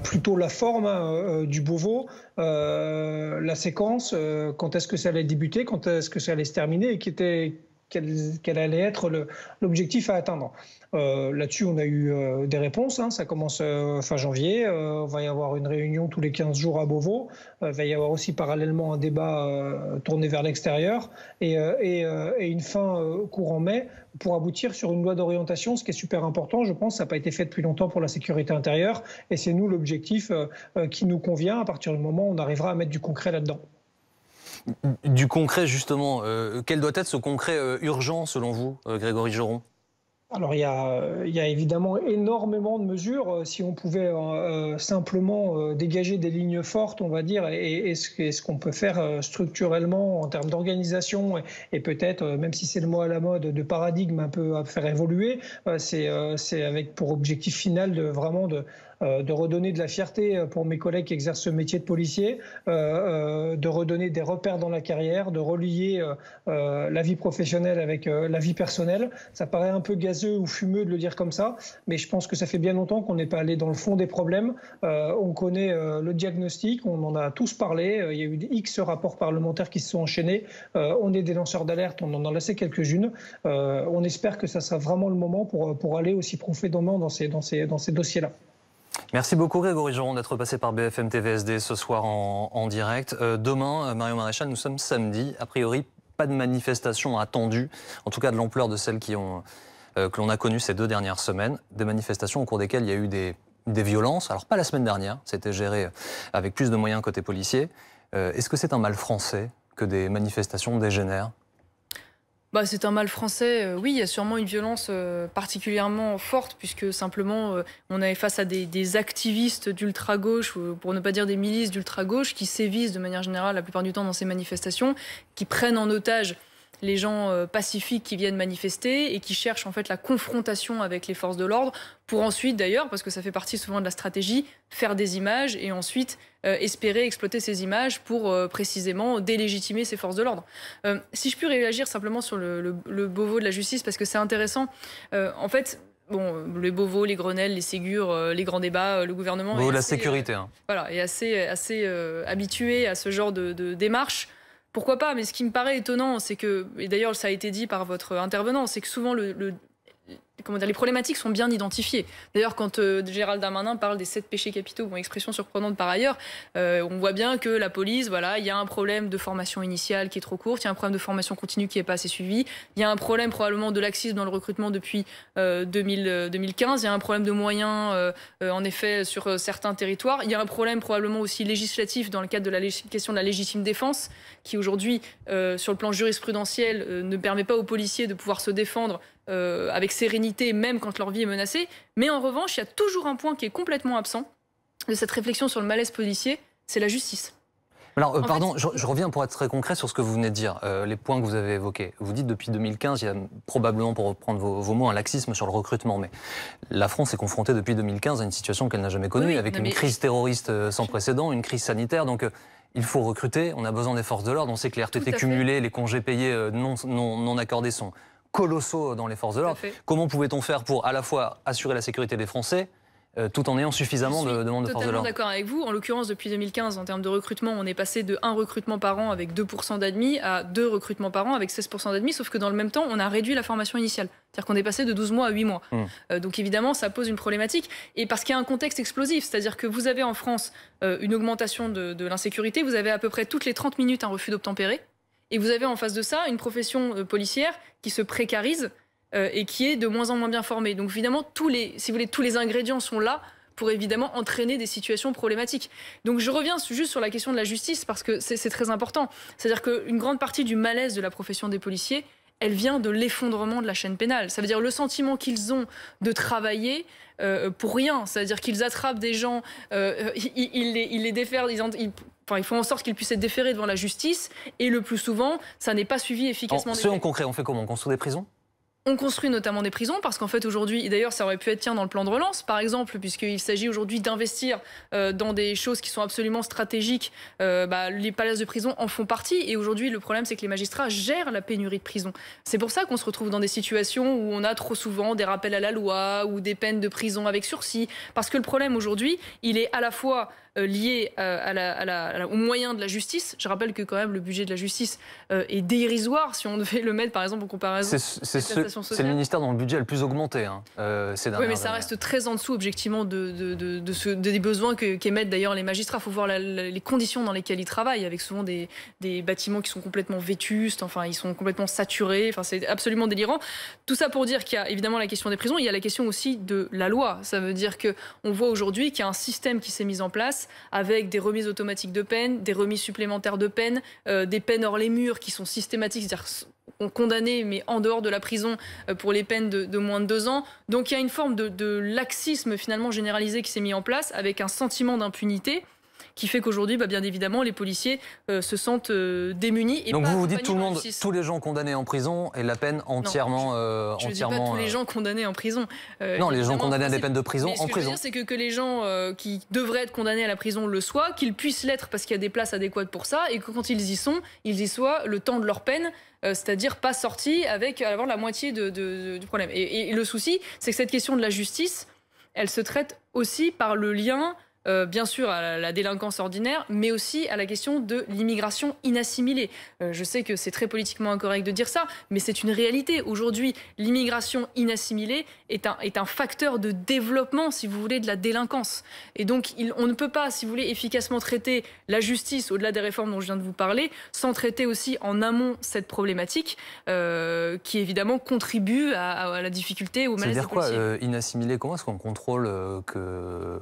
plutôt la forme du Beauvau, la séquence, quand est-ce que ça allait débuter, quand est-ce que ça allait se terminer, et quel allait être l'objectif à atteindre. Là-dessus, on a eu des réponses. Ça commence fin janvier. Il va y avoir une réunion tous les 15 jours à Beauvau. Il va y avoir aussi parallèlement un débat tourné vers l'extérieur et une fin courant mai pour aboutir sur une loi d'orientation, ce qui est super important. Je pense que ça n'a pas été fait depuis longtemps pour la sécurité intérieure. Et c'est nous l'objectif qui nous convient à partir du moment où on arrivera à mettre du concret là-dedans. Du concret, justement. Quel doit être ce concret urgent, selon vous, Grégory Joron ? Alors il y a évidemment énormément de mesures. Si on pouvait simplement dégager des lignes fortes, on va dire, et ce qu'on peut faire structurellement en termes d'organisation et peut-être, même si c'est le mot à la mode, de paradigme un peu à faire évoluer, c'est avec pour objectif final de redonner de la fierté pour mes collègues qui exercent ce métier de policier, de redonner des repères dans la carrière, de relier la vie professionnelle avec la vie personnelle. Ça paraît un peu gazeux ou fumeux de le dire comme ça, mais je pense que ça fait bien longtemps qu'on n'est pas allé dans le fond des problèmes. On connaît le diagnostic, on en a tous parlé, il y a eu des X rapports parlementaires qui se sont enchaînés, on est des lanceurs d'alerte, on en a laissé quelques-unes. On espère que ça sera vraiment le moment pour aller aussi profondément dans ces dossiers-là. Merci beaucoup Grégory Joron d'être passé par BFM TVSD ce soir en direct. Demain, Marion Maréchal, nous sommes samedi. A priori, pas de manifestation attendue, en tout cas de l'ampleur de celles que l'on a connues ces 2 dernières semaines. Des manifestations au cours desquelles il y a eu des violences. Alors pas la semaine dernière, c'était géré avec plus de moyens côté policier. Est-ce que c'est un mal français que des manifestations dégénèrent ? C'est un mal français. Oui, il y a sûrement une violence particulièrement forte, puisque simplement on est face à des activistes d'ultra-gauche, pour ne pas dire des milices d'ultra-gauche, qui sévissent de manière générale la plupart du temps dans ces manifestations, qui prennent en otage les gens pacifiques qui viennent manifester et qui cherchent en fait la confrontation avec les forces de l'ordre pour ensuite d'ailleurs, parce que ça fait partie souvent de la stratégie, faire des images et ensuite espérer exploiter ces images pour précisément délégitimer ces forces de l'ordre. Si je puis réagir simplement sur le Beauvau de la justice, parce que c'est intéressant, en fait... les Beauvau, les Grenelles, les Ségur, les grands débats, le gouvernement... Beauvau, la sécurité. Est assez habitué à ce genre de démarche. Pourquoi pas? Mais ce qui me paraît étonnant, c'est que, et d'ailleurs ça a été dit par votre intervenant, c'est que souvent les problématiques sont bien identifiées. D'ailleurs, quand Gérald Darmanin parle des 7 péchés capitaux, expression surprenante par ailleurs, on voit bien que la police, il y a un problème de formation initiale qui est trop courte, il y a un problème de formation continue qui n'est pas assez suivi, il y a un problème probablement de laxisme dans le recrutement depuis 2015, il y a un problème de moyens, en effet, sur certains territoires, il y a un problème probablement aussi législatif dans le cadre de la question de la légitime défense, qui aujourd'hui, sur le plan jurisprudentiel, ne permet pas aux policiers de pouvoir se défendre avec sérénité, même quand leur vie est menacée. Mais en revanche, il y a toujours un point qui est complètement absent de cette réflexion sur le malaise policier, c'est la justice. Alors, pardon, je reviens pour être très concret sur ce que vous venez de dire, les points que vous avez évoqués. Vous dites depuis 2015, il y a probablement, pour reprendre vos mots, un laxisme sur le recrutement. Mais la France est confrontée depuis 2015 à une situation qu'elle n'a jamais connue, avec une crise terroriste sans précédent, une crise sanitaire. Donc, il faut recruter, on a besoin des forces de l'ordre. On sait que les RTT cumulés, les congés payés non accordés sont colossaux dans les forces de l'ordre. Comment pouvait-on faire pour à la fois assurer la sécurité des Français tout en ayant suffisamment de demandes de force de l'ordre. l'ordre. D'accord avec vous. En l'occurrence, depuis 2015, en termes de recrutement, on est passé de 1 recrutement par an avec 2% d'admis à 2 recrutements par an avec 16% d'admis, sauf que dans le même temps, on a réduit la formation initiale. C'est-à-dire qu'on est passé de 12 mois à 8 mois. Donc évidemment, ça pose une problématique. Et parce qu'il y a un contexte explosif, c'est-à-dire que vous avez en France une augmentation de l'insécurité, vous avez à peu près toutes les 30 minutes un refus d'obtempérer, et vous avez en face de ça une profession policière qui se précarise et qui est de moins en moins bien formée. Donc évidemment, tous les ingrédients sont là pour évidemment entraîner des situations problématiques. Donc je reviens juste sur la question de la justice parce que c'est très important. C'est-à-dire qu'une grande partie du malaise de la profession des policiers, elle vient de l'effondrement de la chaîne pénale. Ça veut dire le sentiment qu'ils ont de travailler pour rien. C'est-à-dire qu'ils attrapent des gens, ils les défèrent, ils font en sorte qu'ils puissent être déférés devant la justice et le plus souvent, ça n'est pas suivi efficacement. En concret, on fait comment? On construit des prisons? On construit notamment des prisons parce qu'en fait aujourd'hui, et d'ailleurs ça aurait pu être dans le plan de relance par exemple, puisqu'il s'agit aujourd'hui d'investir dans des choses qui sont absolument stratégiques. Les palaces de prison en font partie et aujourd'hui le problème c'est que les magistrats gèrent la pénurie de prison. C'est pour ça qu'on se retrouve dans des situations où on a trop souvent des rappels à la loi ou des peines de prison avec sursis. Parce que le problème aujourd'hui, il est à la fois lié aux moyens de la justice. Je rappelle que quand même le budget de la justice est dérisoire si on devait le mettre par exemple en comparaison. C'est le ministère dont le budget est le plus augmenté ces dernières années. Oui, mais ça reste très en dessous objectivement des besoins qu'émettent d'ailleurs les magistrats. Il faut voir les conditions dans lesquelles ils travaillent, avec souvent des bâtiments qui sont complètement vétustes, enfin ils sont complètement saturés, enfin c'est absolument délirant. Tout ça pour dire qu'il y a évidemment la question des prisons, il y a la question aussi de la loi. Ça veut dire qu'on voit aujourd'hui qu'il y a un système qui s'est mis en place avec des remises automatiques de peine, des remises supplémentaires de peine, des peines hors les murs qui sont systématiques, c'est-à-dire condamnés mais en dehors de la prison pour les peines de moins de 2 ans. Donc il y a une forme de laxisme finalement généralisé qui s'est mis en place avec un sentiment d'impunité qui fait qu'aujourd'hui, bien évidemment, les policiers se sentent démunis. Et donc pas vous dites tous les gens condamnés en prison et la peine entièrement... Je ne dis pas tous les gens condamnés en prison. Non, les gens condamnés à des peines de prison en prison. Ce que je veux dire, c'est que les gens qui devraient être condamnés à la prison le soient, qu'ils puissent l'être parce qu'il y a des places adéquates pour ça, et que quand ils y soient le temps de leur peine, c'est-à-dire pas sortis avec avoir la moitié du problème. Et le souci, c'est que cette question de la justice, elle se traite aussi par le lien... bien sûr à la délinquance ordinaire, mais aussi à la question de l'immigration inassimilée. Je sais que c'est très politiquement incorrect de dire ça, mais c'est une réalité. Aujourd'hui, l'immigration inassimilée est un facteur de développement, si vous voulez, de la délinquance. Et donc, on ne peut pas, si vous voulez, efficacement traiter la justice, au-delà des réformes dont je viens de vous parler, sans traiter aussi en amont cette problématique qui, évidemment, contribue à la difficulté, au malaise des policiers. C'est-à-dire quoi, inassimilé? Comment est-ce qu'on contrôle que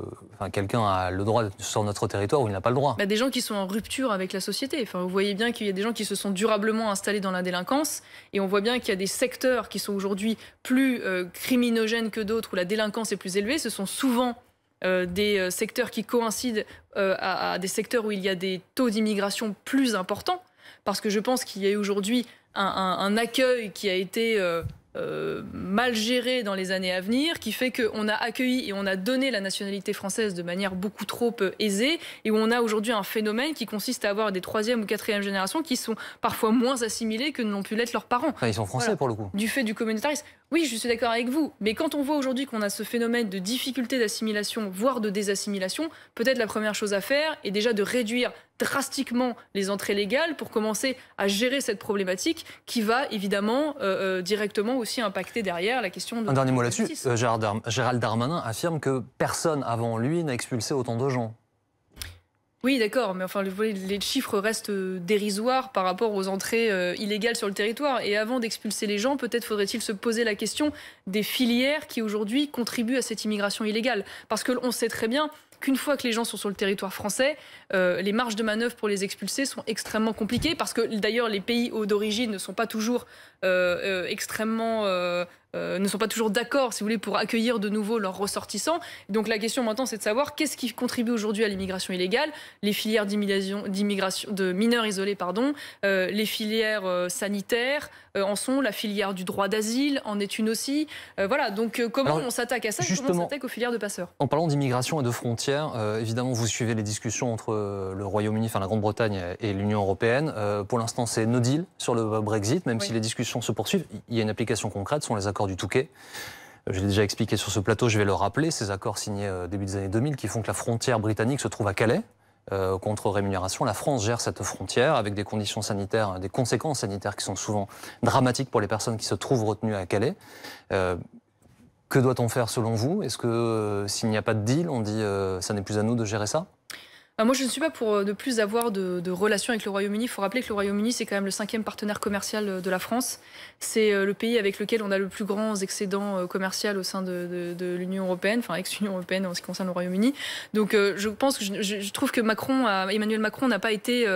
quelqu'un a le droit d'être sur notre territoire ou il n'a pas le droit? Des gens qui sont en rupture avec la société. Enfin, vous voyez bien qu'il y a des gens qui se sont durablement installés dans la délinquance et on voit bien qu'il y a des secteurs qui sont aujourd'hui plus criminogènes que d'autres où la délinquance est plus élevée. Ce sont souvent des secteurs qui coïncident à des secteurs où il y a des taux d'immigration plus importants parce que je pense qu'il y a aujourd'hui un accueil qui a été... mal géré dans les années à venir, qui fait qu'on a accueilli et on a donné la nationalité française de manière beaucoup trop aisée et où on a aujourd'hui un phénomène qui consiste à avoir des 3e ou 4e générations qui sont parfois moins assimilés que ne l'ont pu l'être leurs parents. Ils sont français pour le coup. Du fait du communautarisme. Oui, je suis d'accord avec vous, mais quand on voit aujourd'hui qu'on a ce phénomène de difficulté d'assimilation, voire de désassimilation, peut-être la première chose à faire est déjà de réduire drastiquement les entrées légales pour commencer à gérer cette problématique qui va évidemment directement aussi impacter derrière la question de... Un dernier mot là-dessus, Gérald Darmanin affirme que personne avant lui n'a expulsé autant de gens. Oui, d'accord, mais enfin, les chiffres restent dérisoires par rapport aux entrées illégales sur le territoire. Et avant d'expulser les gens, peut-être faudrait-il se poser la question des filières qui aujourd'hui contribuent à cette immigration illégale. Parce qu'on sait très bien qu'une fois que les gens sont sur le territoire français, les marges de manœuvre pour les expulser sont extrêmement compliquées parce que d'ailleurs les pays d'origine ne sont pas toujours ne sont pas toujours d'accord, si vous voulez, pour accueillir de nouveau leurs ressortissants. Donc la question maintenant, c'est de savoir qu'est-ce qui contribue aujourd'hui à l'immigration illégale. Les filières d'immigration de mineurs isolés, les filières sanitaires en sont, la filière du droit d'asile en est une aussi. Voilà, donc comment on s'attaque à ça? Comment on s'attaque aux filières de passeurs? En parlant d'immigration et de frontières, évidemment, vous suivez les discussions entre le Royaume-Uni, enfin la Grande-Bretagne et l'Union européenne. Pour l'instant, c'est no deal sur le Brexit, même si les discussions se poursuivent. Il y a une application concrète, ce sont les accords du Touquet. Je l'ai déjà expliqué sur ce plateau, je vais le rappeler, ces accords signés début des années 2000 qui font que la frontière britannique se trouve à Calais, contre rémunération. La France gère cette frontière avec des conditions sanitaires, des conséquences sanitaires qui sont souvent dramatiques pour les personnes qui se trouvent retenues à Calais. Que doit-on faire selon vous? Est-ce que s'il n'y a pas de deal, on dit ça n'est plus à nous de gérer ça? Moi, je ne suis pas pour ne plus avoir de relations avec le Royaume-Uni. Il faut rappeler que le Royaume-Uni, c'est quand même le 5e partenaire commercial de la France. C'est le pays avec lequel on a le plus grand excédent commercial au sein de l'Union européenne, enfin ex-Union européenne en ce qui concerne le Royaume-Uni. Donc je pense que je trouve que Emmanuel Macron n'a pas été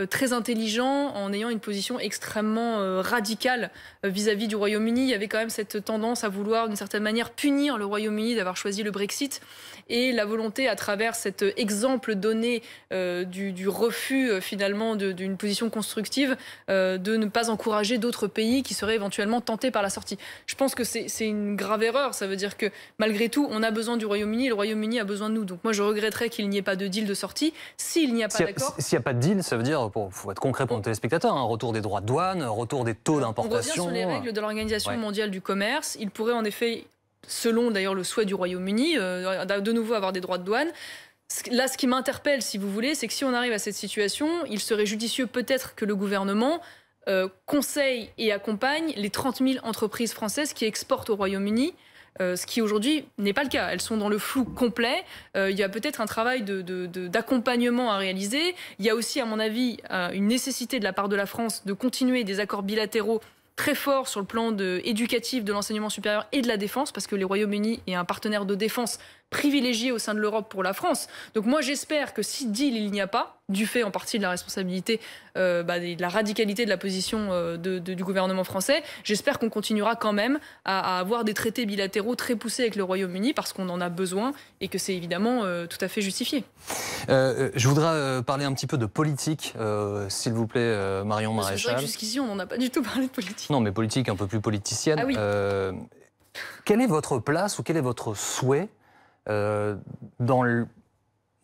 très intelligent en ayant une position extrêmement radicale vis-à-vis du Royaume-Uni. Il y avait quand même cette tendance à vouloir d'une certaine manière punir le Royaume-Uni d'avoir choisi le Brexit, et la volonté à travers cet exemple donné du refus finalement d'une position constructive de ne pas encourager d'autres pays qui seraient éventuellement tentés par la sortie. Je pense que c'est une grave erreur. Ça veut dire que malgré tout, on a besoin du Royaume-Uni et le Royaume-Uni a besoin de nous. Donc moi, je regretterais qu'il n'y ait pas de deal de sortie. S'il n'y a pas d'accord... S'il n'y a pas de deal, ça veut dire, faut être concret pour nos téléspectateurs, un retour des droits de douane, un retour des taux d'importation... On revient sur les règles de l'Organisation mondiale du commerce. Il pourrait en effet, selon d'ailleurs le souhait du Royaume-Uni, de nouveau avoir des droits de douane. Là, ce qui m'interpelle, si vous voulez, c'est que si on arrive à cette situation, il serait judicieux peut-être que le gouvernement conseille et accompagne les 30 000 entreprises françaises qui exportent au Royaume-Uni, ce qui aujourd'hui n'est pas le cas. Elles sont dans le flou complet. Il y a peut-être un travail d'accompagnement à réaliser. Il y a aussi, à mon avis, une nécessité de la part de la France de continuer des accords bilatéraux très forts sur le plan éducatif de l'enseignement supérieur et de la défense, parce que le Royaume-Uni est un partenaire de défense privilégié au sein de l'Europe pour la France. Donc moi, j'espère que si deal il n'y a pas, du fait en partie de la responsabilité, de la radicalité de la position du gouvernement français, j'espère qu'on continuera quand même à avoir des traités bilatéraux très poussés avec le Royaume-Uni, parce qu'on en a besoin et que c'est évidemment tout à fait justifié. Je voudrais parler un petit peu de politique, s'il vous plaît, Marion Maréchal. C'est vrai que jusqu'ici, on n'en a pas du tout parlé de politique. Non, mais politique un peu plus politicienne. Ah oui. Quelle est votre place ou quel est votre souhait dans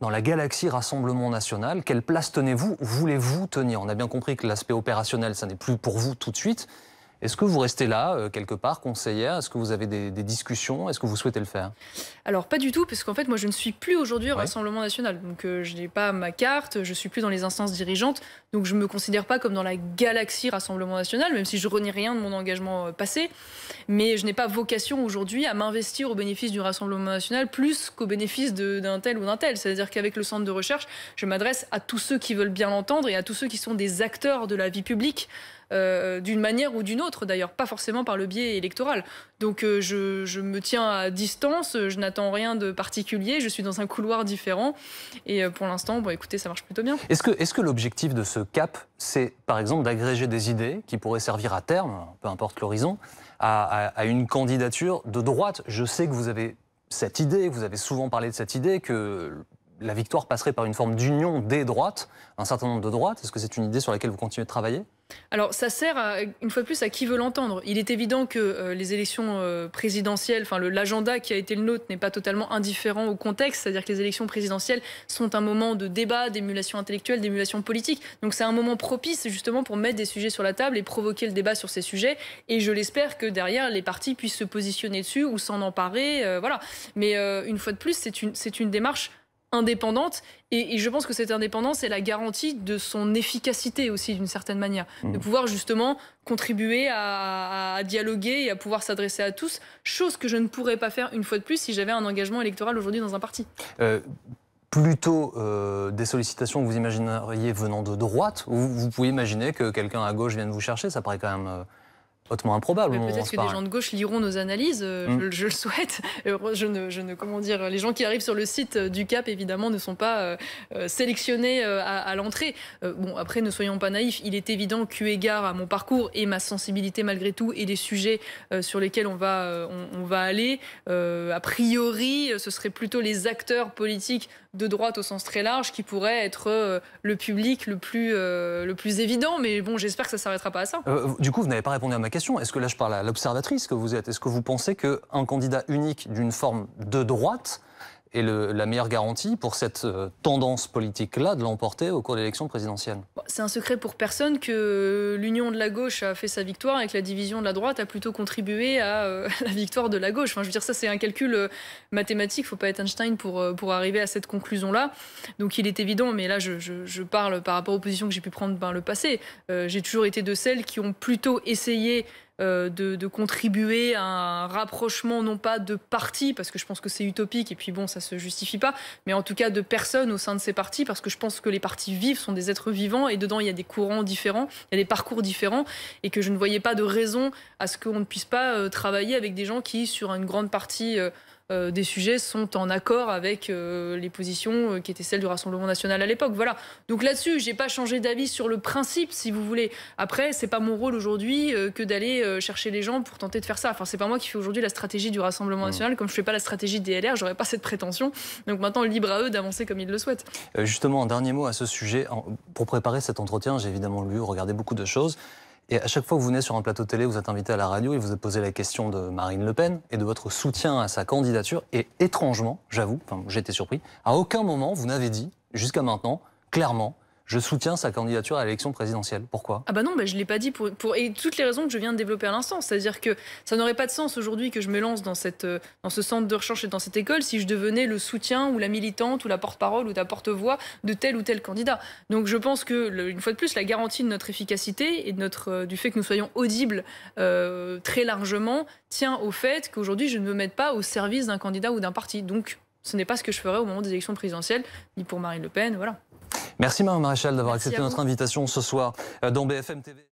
la galaxie Rassemblement National? Quelle place tenez-vous? Voulez-vous tenir? On a bien compris que l'aspect opérationnel, ça n'est plus pour vous tout de suite. Est-ce que vous restez là, quelque part, conseillère? Est-ce que vous avez des discussions? Est-ce que vous souhaitez le faire? Alors, pas du tout, parce qu'en fait, moi, je ne suis plus aujourd'hui au Rassemblement National. Donc, je n'ai pas ma carte, je ne suis plus dans les instances dirigeantes. Donc, je ne me considère pas comme dans la galaxie Rassemblement National, même si je renie rien de mon engagement passé. Mais je n'ai pas vocation aujourd'hui à m'investir au bénéfice du Rassemblement National plus qu'au bénéfice d'un tel ou d'un tel. C'est-à-dire qu'avec le centre de recherche, je m'adresse à tous ceux qui veulent bien l'entendre et à tous ceux qui sont des acteurs de la vie publique. D'une manière ou d'une autre, d'ailleurs, pas forcément par le biais électoral. Donc je me tiens à distance, je n'attends rien de particulier, je suis dans un couloir différent et pour l'instant, bon, écoutez, ça marche plutôt bien. Est-ce que l'objectif de ce cap, c'est par exemple d'agréger des idées qui pourraient servir à terme, peu importe l'horizon, à une candidature de droite? Je sais que vous avez cette idée, vous avez souvent parlé de cette idée que la victoire passerait par une forme d'union des droites, un certain nombre de droites. Est-ce que c'est une idée sur laquelle vous continuez de travailler? Alors, ça sert, une fois de plus, à qui veut l'entendre. Il est évident que les élections présidentielles, enfin l'agenda qui a été le nôtre n'est pas totalement indifférent au contexte. C'est-à-dire que les élections présidentielles sont un moment de débat, d'émulation intellectuelle, d'émulation politique. Donc c'est un moment propice justement pour mettre des sujets sur la table et provoquer le débat sur ces sujets. Et je l'espère que derrière, les partis puissent se positionner dessus ou s'en emparer. Voilà. Mais une fois de plus, c'est une démarche indépendante et je pense que cette indépendance est la garantie de son efficacité aussi d'une certaine manière, de pouvoir justement contribuer à dialoguer et à pouvoir s'adresser à tous, chose que je ne pourrais pas faire une fois de plus si j'avais un engagement électoral aujourd'hui dans un parti. Plutôt des sollicitations que vous imagineriez venant de droite, ou vous pouvez imaginer que quelqu'un à gauche vienne vous chercher? Ça paraît quand même hautement improbable. Peut-être que des gens de gauche liront nos analyses, je le souhaite. Comment dire, les gens qui arrivent sur le site du CAP, évidemment, ne sont pas sélectionnés à l'entrée. Bon, après, ne soyons pas naïfs. Il est évident qu'eu égard à mon parcours et ma sensibilité malgré tout et les sujets sur lesquels on va aller, a priori, ce serait plutôt les acteurs politiques de droite au sens très large qui pourraient être le public le plus évident. Mais bon, j'espère que ça ne s'arrêtera pas à ça. Du coup, vous n'avez pas répondu à ma question. Est-ce que là, je parle à l'observatrice que vous êtes, est-ce que vous pensez qu'un candidat unique d'une forme de droite est la meilleure garantie pour cette tendance politique-là de l'emporter au cours de l'élection présidentielle? C'est un secret pour personne que l'union de la gauche a fait sa victoire et que la division de la droite a plutôt contribué à la victoire de la gauche. Enfin, je veux dire, ça c'est un calcul mathématique, il ne faut pas être Einstein pour arriver à cette conclusion-là. Donc il est évident, mais là je parle par rapport aux positions que j'ai pu prendre par le passé. J'ai toujours été de celles qui ont plutôt essayé de contribuer à un rapprochement, non pas de partis, parce que je pense que c'est utopique, et puis bon, ça se justifie pas, mais en tout cas de personnes au sein de ces partis, parce que je pense que les partis vivent sont des êtres vivants, et dedans il y a des courants différents, il y a des parcours différents, et que je ne voyais pas de raison à ce qu'on ne puisse pas travailler avec des gens qui, sur une grande partie des sujets, sont en accord avec les positions qui étaient celles du Rassemblement national à l'époque. Voilà. Donc là-dessus, j'ai pas changé d'avis sur le principe, si vous voulez. Après, c'est pas mon rôle aujourd'hui que d'aller chercher les gens pour tenter de faire ça. Enfin, c'est pas moi qui fais aujourd'hui la stratégie du Rassemblement national, comme je fais pas la stratégie des LR, j'aurais pas cette prétention. Donc maintenant, libre à eux d'avancer comme ils le souhaitent. Justement, un dernier mot à ce sujet. Pour préparer cet entretien, j'ai évidemment lu, regardé beaucoup de choses. Et à chaque fois que vous venez sur un plateau télé, vous êtes invité à la radio et vous êtes posé la question de Marine Le Pen et de votre soutien à sa candidature. Et étrangement, j'avoue, j'ai été surpris, à aucun moment vous n'avez dit, jusqu'à maintenant, clairement, je soutiens sa candidature à l'élection présidentielle. Pourquoi? Ah bah non, je ne l'ai pas dit et toutes les raisons que je viens de développer à l'instant. C'est-à-dire que ça n'aurait pas de sens aujourd'hui que je me lance dans ce centre de recherche et dans cette école si je devenais le soutien ou la militante ou la porte-parole ou la porte-voix de tel ou tel candidat. Donc je pense que, une fois de plus, la garantie de notre efficacité et du fait que nous soyons audibles très largement tient au fait qu'aujourd'hui je ne me mette pas au service d'un candidat ou d'un parti. Donc ce n'est pas ce que je ferai au moment des élections présidentielles, ni pour Marine Le Pen, voilà. Merci Marion Maréchal d'avoir accepté à notre invitation ce soir dans BFM TV.